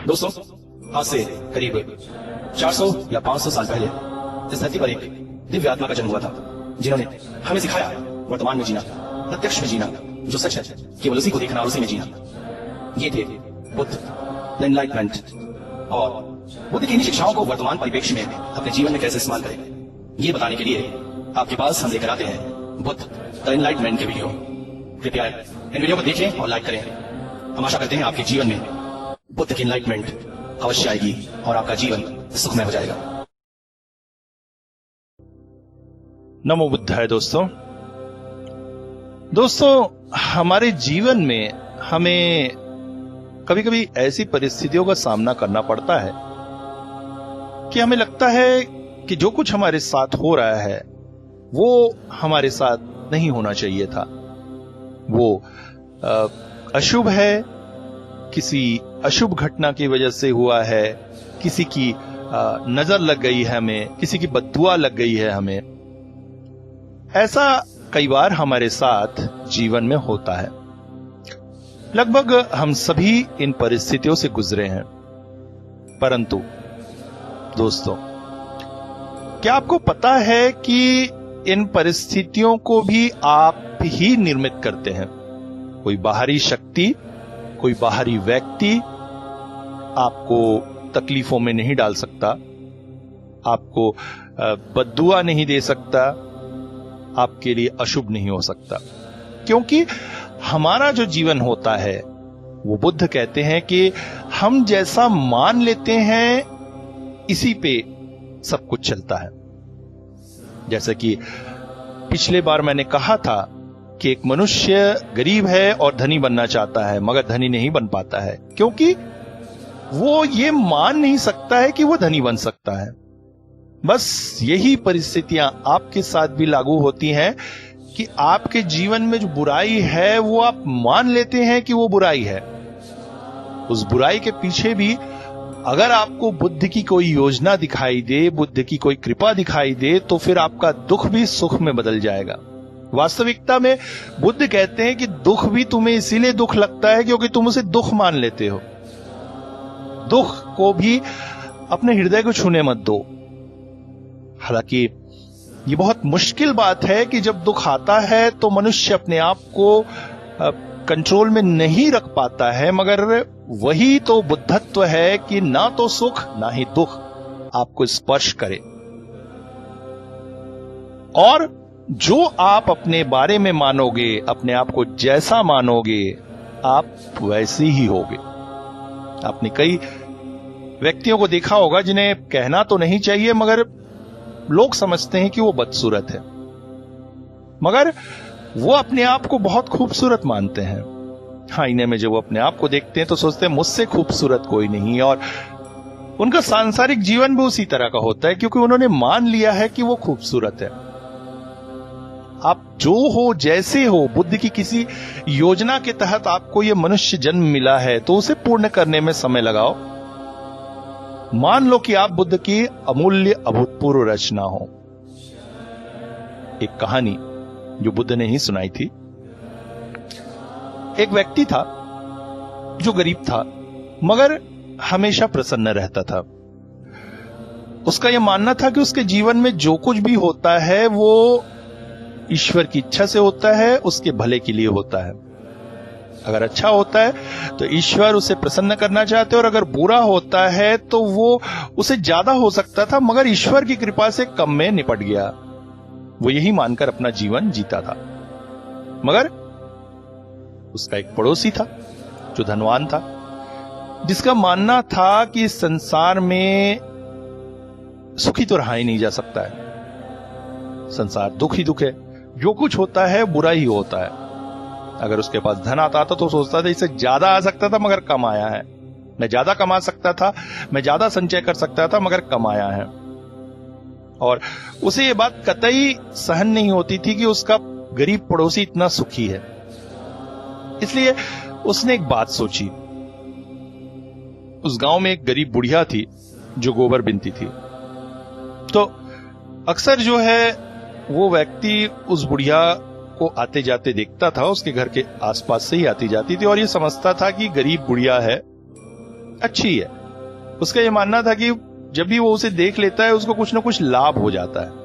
दोस्तों, आज से करीब 400 या 500 साल पहले इस धरती पर एक दिव्य आत्मा का जन्म हुआ था, जिन्होंने हमें सिखाया वर्तमान में जीना, प्रत्यक्ष में जीना, जो सच है केवल उसी को देखना और उसी में जीना। ये थे बुद्ध, द एनलाइटमेंट। और बुद्ध की इन शिक्षाओं को वर्तमान परिप्रेक्ष्य में अपने जीवन में कैसे इस्तेमाल करें, ये बताने के लिए आपके पास हम लेकर आते हैं बुद्ध द एनलाइटमेंट के वीडियो। कृपया इन वीडियो को देखें और लाइक करें। हम आशा करते हैं आपके जीवन में बुद्ध की एनलाइटमेंट अवश्य आएगी और आपका जीवन सुखमय हो जाएगा। नमो बुद्धाय। दोस्तों, हमारे जीवन में हमें कभी कभी ऐसी परिस्थितियों का सामना करना पड़ता है कि हमें लगता है कि जो कुछ हमारे साथ हो रहा है वो हमारे साथ नहीं होना चाहिए था। वो अशुभ है, किसी अशुभ घटना की वजह से हुआ है, किसी की नजर लग गई है हमें, किसी की बद्दुआ लग गई है हमें। ऐसा कई बार हमारे साथ जीवन में होता है। लगभग हम सभी इन परिस्थितियों से गुजरे हैं। परंतु दोस्तों, क्या आपको पता है कि इन परिस्थितियों को भी आप ही निर्मित करते हैं? कोई बाहरी शक्ति, कोई बाहरी व्यक्ति आपको तकलीफों में नहीं डाल सकता, आपको बद्दुआ नहीं दे सकता, आपके लिए अशुभ नहीं हो सकता। क्योंकि हमारा जो जीवन होता है वो बुद्ध कहते हैं कि हम जैसा मान लेते हैं इसी पे सब कुछ चलता है। जैसे कि पिछले बार मैंने कहा था कि एक मनुष्य गरीब है और धनी बनना चाहता है, मगर धनी नहीं बन पाता है क्योंकि वो ये मान नहीं सकता है कि वो धनी बन सकता है। बस यही परिस्थितियां आपके साथ भी लागू होती हैं कि आपके जीवन में जो बुराई है वो आप मान लेते हैं कि वो बुराई है। उस बुराई के पीछे भी अगर आपको बुद्ध की कोई योजना दिखाई दे, बुद्ध की कोई कृपा दिखाई दे, तो फिर आपका दुख भी सुख में बदल जाएगा। वास्तविकता में बुद्ध कहते हैं कि दुख भी तुम्हें इसीलिए दुख लगता है क्योंकि तुम उसे दुख मान लेते हो। दुख को भी अपने हृदय को छूने मत दो। हालांकि ये बहुत मुश्किल बात है कि जब दुख आता है तो मनुष्य अपने आप को कंट्रोल में नहीं रख पाता है, मगर वही तो बुद्धत्व है कि ना तो सुख ना ही दुख आपको स्पर्श करे। और जो आप अपने बारे में मानोगे, अपने आप को जैसा मानोगे, आप वैसे ही होगे। आपने कई व्यक्तियों को देखा होगा जिन्हें कहना तो नहीं चाहिए, मगर लोग समझते हैं कि वो बदसूरत है, मगर वो अपने आप को बहुत खूबसूरत मानते हैं। आईने में जब वो अपने आप को देखते हैं तो सोचते हैं मुझसे खूबसूरत कोई नहीं। और उनका सांसारिक जीवन भी उसी तरह का होता है क्योंकि उन्होंने मान लिया है कि वो खूबसूरत है। आप जो हो, जैसे हो, बुद्ध की किसी योजना के तहत आपको ये मनुष्य जन्म मिला है तो उसे पूर्ण करने में समय लगाओ। मान लो कि आप बुद्ध की अमूल्य अभूतपूर्व रचना हो। एक कहानी जो बुद्ध ने ही सुनाई थी। एक व्यक्ति था जो गरीब था मगर हमेशा प्रसन्न रहता था। उसका यह मानना था कि उसके जीवन में जो कुछ भी होता है वो ईश्वर की इच्छा से होता है, उसके भले के लिए होता है। अगर अच्छा होता है तो ईश्वर उसे प्रसन्न करना चाहते हैं, और अगर बुरा होता है तो वो उसे ज्यादा हो सकता था मगर ईश्वर की कृपा से कम में निपट गया। वो यही मानकर अपना जीवन जीता था। मगर उसका एक पड़ोसी था जो धनवान था, जिसका मानना था कि इस संसार में सुखी तो रहा ही नहीं जा सकता है। संसार दुख ही दुख है, जो कुछ होता है बुरा ही होता है। अगर उसके पास धन आता था तो सोचता था इससे ज्यादा आ सकता था मगर कम आया है। मैं ज्यादा कमा सकता था, मैं ज्यादा संचय कर सकता था मगर कम आया है। और उसे ये बात कतई सहन नहीं होती थी कि उसका गरीब पड़ोसी इतना सुखी है। इसलिए उसने एक बात सोची। उस गांव में एक गरीब बुढ़िया थी जो गोबर बीनती थी। तो अक्सर जो है वो व्यक्ति उस बुढ़िया को आते जाते देखता था, उसके घर के आसपास से ही आती जाती थी और ये समझता था कि गरीब बुढ़िया है अच्छी है। उसका यह मानना था कि जब भी वो उसे देख लेता है उसको कुछ ना कुछ लाभ हो जाता है।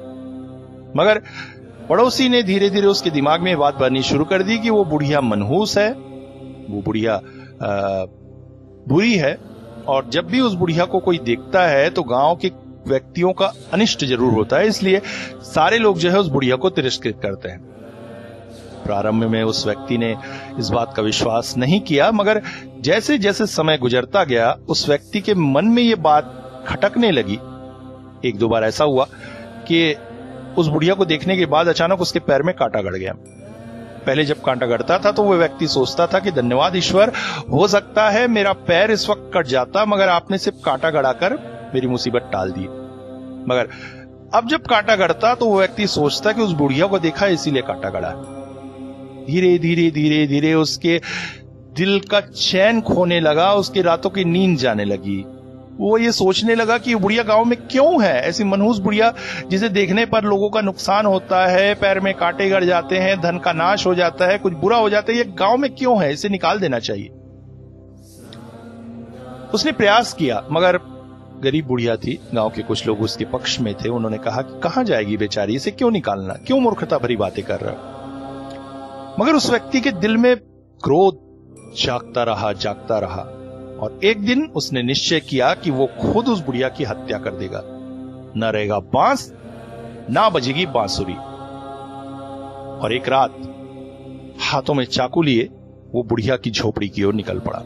मगर पड़ोसी ने धीरे धीरे उसके दिमाग में बात बननी शुरू कर दी कि वो बुढ़िया मनहूस है, वो बुढ़िया बुरी है, और जब भी उस बुढ़िया को कोई देखता है तो गांव के व्यक्तियों का अनिष्ट जरूर होता है, इसलिए सारे लोग जो है उस बुढ़िया को तिरस्कृत करते हैं। प्रारंभ में उस व्यक्ति ने इस बात का विश्वास नहीं किया, मगर जैसे जैसे समय गुजरता गया उस व्यक्ति के मन में ये बात खटकने लगी। एक दो बार ऐसा हुआ कि उस बुढ़िया को देखने के बाद अचानक उसके पैर में कांटा गड़ गया। पहले जब कांटा गड़ता था तो वो व्यक्ति सोचता था कि धन्यवाद ईश्वर, हो सकता है मेरा पैर इस वक्त कट जाता मगर आपने सिर्फ कांटा गड़ाकर मेरी मुसीबत टाल दी। मगर अब जब कांटा गड़ता तो वो व्यक्ति सोचता कि उस बुढ़िया को देखा इसीलिए कांटा गड़ा। धीरे धीरे धीरे धीरे उसके दिल का चैन खोने लगा, उसकी रातों की नींद जाने लगी। वो ये सोचने लगा कि बुढ़िया गांव में क्यों है, ऐसी मनहूस बुढ़िया जिसे देखने पर लोगों का नुकसान होता है, पैर में कांटे गड़ जाते हैं, धन का नाश हो जाता है, कुछ बुरा हो जाता है, ये गांव में क्यों है, इसे निकाल देना चाहिए। उसने प्रयास किया मगर गरीब बुढ़िया थी, गांव के कुछ लोग उसके पक्ष में थे। उन्होंने कहा कि कहां जाएगी बेचारी, इसे क्यों निकालना, क्यों मूर्खता भरी बातें कर रहा। मगर उस व्यक्ति के दिल में क्रोध जागता रहा और एक दिन उसने निश्चय किया कि वो खुद उस बुढ़िया की हत्या कर देगा। न रहेगा बांस, ना बजेगी बांसुरी। और एक रात हाथों में चाकू लिए वो बुढ़िया की झोपड़ी की ओर निकल पड़ा।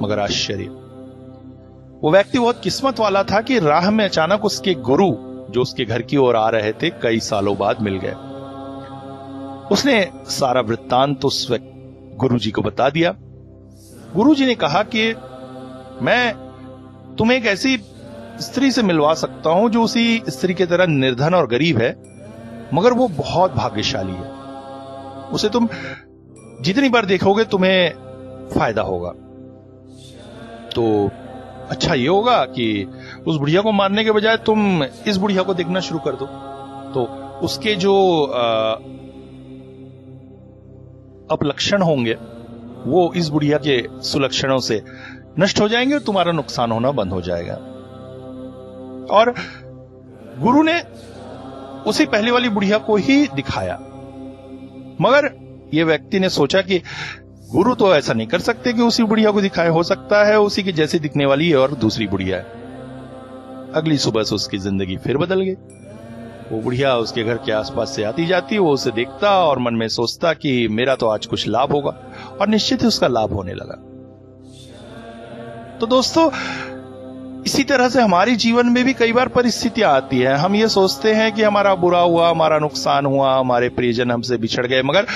मगर आश्चर्य, वो व्यक्ति बहुत किस्मत वाला था कि राह में अचानक उसके गुरु जो उसके घर की ओर आ रहे थे कई सालों बाद मिल गए। उसने सारा वृत्तांत उस गुरु जी को बता दिया। गुरु जी ने कहा कि मैं तुम्हें एक ऐसी स्त्री से मिलवा सकता हूं जो उसी स्त्री की तरह निर्धन और गरीब है, मगर वो बहुत भाग्यशाली है। उसे तुम जितनी बार देखोगे तुम्हें फायदा होगा। तो अच्छा ये होगा कि उस बुढ़िया को मारने के बजाय तुम इस बुढ़िया को देखना शुरू कर दो, तो उसके जो अपलक्षण होंगे वो इस बुढ़िया के सुलक्षणों से नष्ट हो जाएंगे और तुम्हारा नुकसान होना बंद हो जाएगा। और गुरु ने उसी पहले वाली बुढ़िया को ही दिखाया। मगर यह व्यक्ति ने सोचा कि गुरु तो ऐसा नहीं कर सकते कि उसी बुढ़िया को दिखाए, हो सकता है उसी की जैसी दिखने वाली और दूसरी बुढ़िया है। अगली सुबह से उसकी जिंदगी फिर बदल गई। वो बुढ़िया उसके घर के आसपास से आती जाती, वो उसे देखता और मन में सोचता कि मेरा तो आज कुछ लाभ होगा, और निश्चित ही उसका लाभ होने लगा। तो दोस्तों, इसी तरह से हमारे जीवन में भी कई बार परिस्थितियां आती है। हम ये सोचते हैं कि हमारा बुरा हुआ, हमारा नुकसान हुआ, हमारे प्रियजन हमसे बिछड़ गए, मगर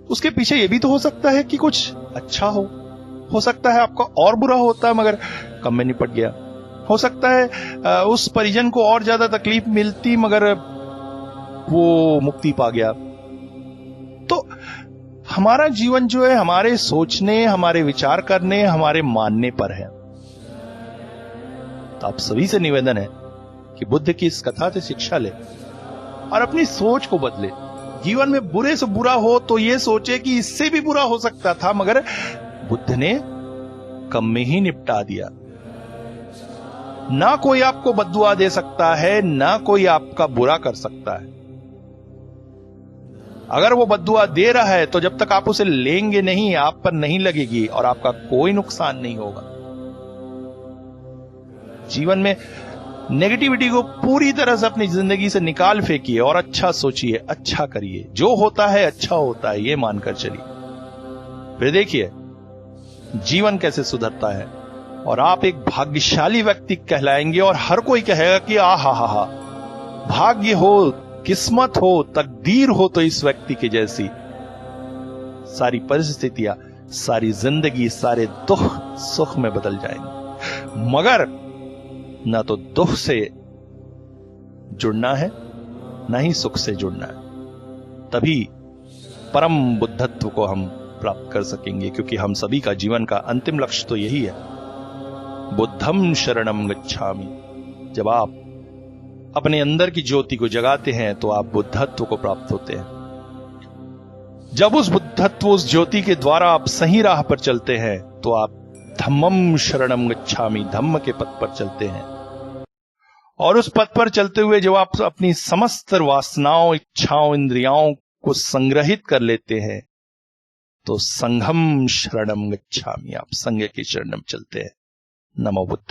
उसके पीछे ये भी तो हो सकता है कि कुछ अच्छा हो सकता है आपका और बुरा होता मगर कम में निपट गया। हो सकता है उस परिजन को और ज्यादा तकलीफ मिलती मगर वो मुक्ति पा गया। तो हमारा जीवन जो है हमारे सोचने, हमारे विचार करने, हमारे मानने पर है। तो आप सभी से निवेदन है कि बुद्ध की इस कथा से शिक्षा ले और अपनी सोच को बदले। जीवन में बुरे से बुरा हो तो ये सोचे कि इससे भी बुरा हो सकता था, मगर बुद्ध ने कम में ही निपटा दिया। ना कोई आपको बद्दुआ दे सकता है, ना कोई आपका बुरा कर सकता है। अगर वो बद्दुआ दे रहा है तो जब तक आप उसे लेंगे नहीं, आप पर नहीं लगेगी और आपका कोई नुकसान नहीं होगा। जीवन में नेगेटिविटी को पूरी तरह से अपनी जिंदगी से निकाल फेंकिए और अच्छा सोचिए, अच्छा करिए। जो होता है अच्छा होता है, ये मानकर चलिए। फिर देखिए जीवन कैसे सुधरता है और आप एक भाग्यशाली व्यक्ति कहलाएंगे और हर कोई कहेगा कि आहा, भाग्य हो, किस्मत हो, तकदीर हो तो इस व्यक्ति के जैसी। सारी परिस्थितियां, सारी जिंदगी, सारे दुख सुख में बदल जाएंगे। मगर ना तो दुख से जुड़ना है, ना ही सुख से जुड़ना है। तभी परम बुद्धत्व को हम प्राप्त कर सकेंगे, क्योंकि हम सभी का जीवन का अंतिम लक्ष्य तो यही है, बुद्धम शरणम गच्छामि। जब आप अपने अंदर की ज्योति को जगाते हैं तो आप बुद्धत्व को प्राप्त होते हैं। जब उस बुद्धत्व, उस ज्योति के द्वारा आप सही राह पर चलते हैं तो आप धम्मम शरणम गच्छामि, धम्म के पथ पर चलते हैं। और उस पथ पर चलते हुए जब आप अपनी समस्त वासनाओं, इच्छाओं, इंद्रियाओं को संग्रहित कर लेते हैं तो संघम शरणम गच्छामि, आप संघ की शरण में चलते हैं। नमो बुद्ध।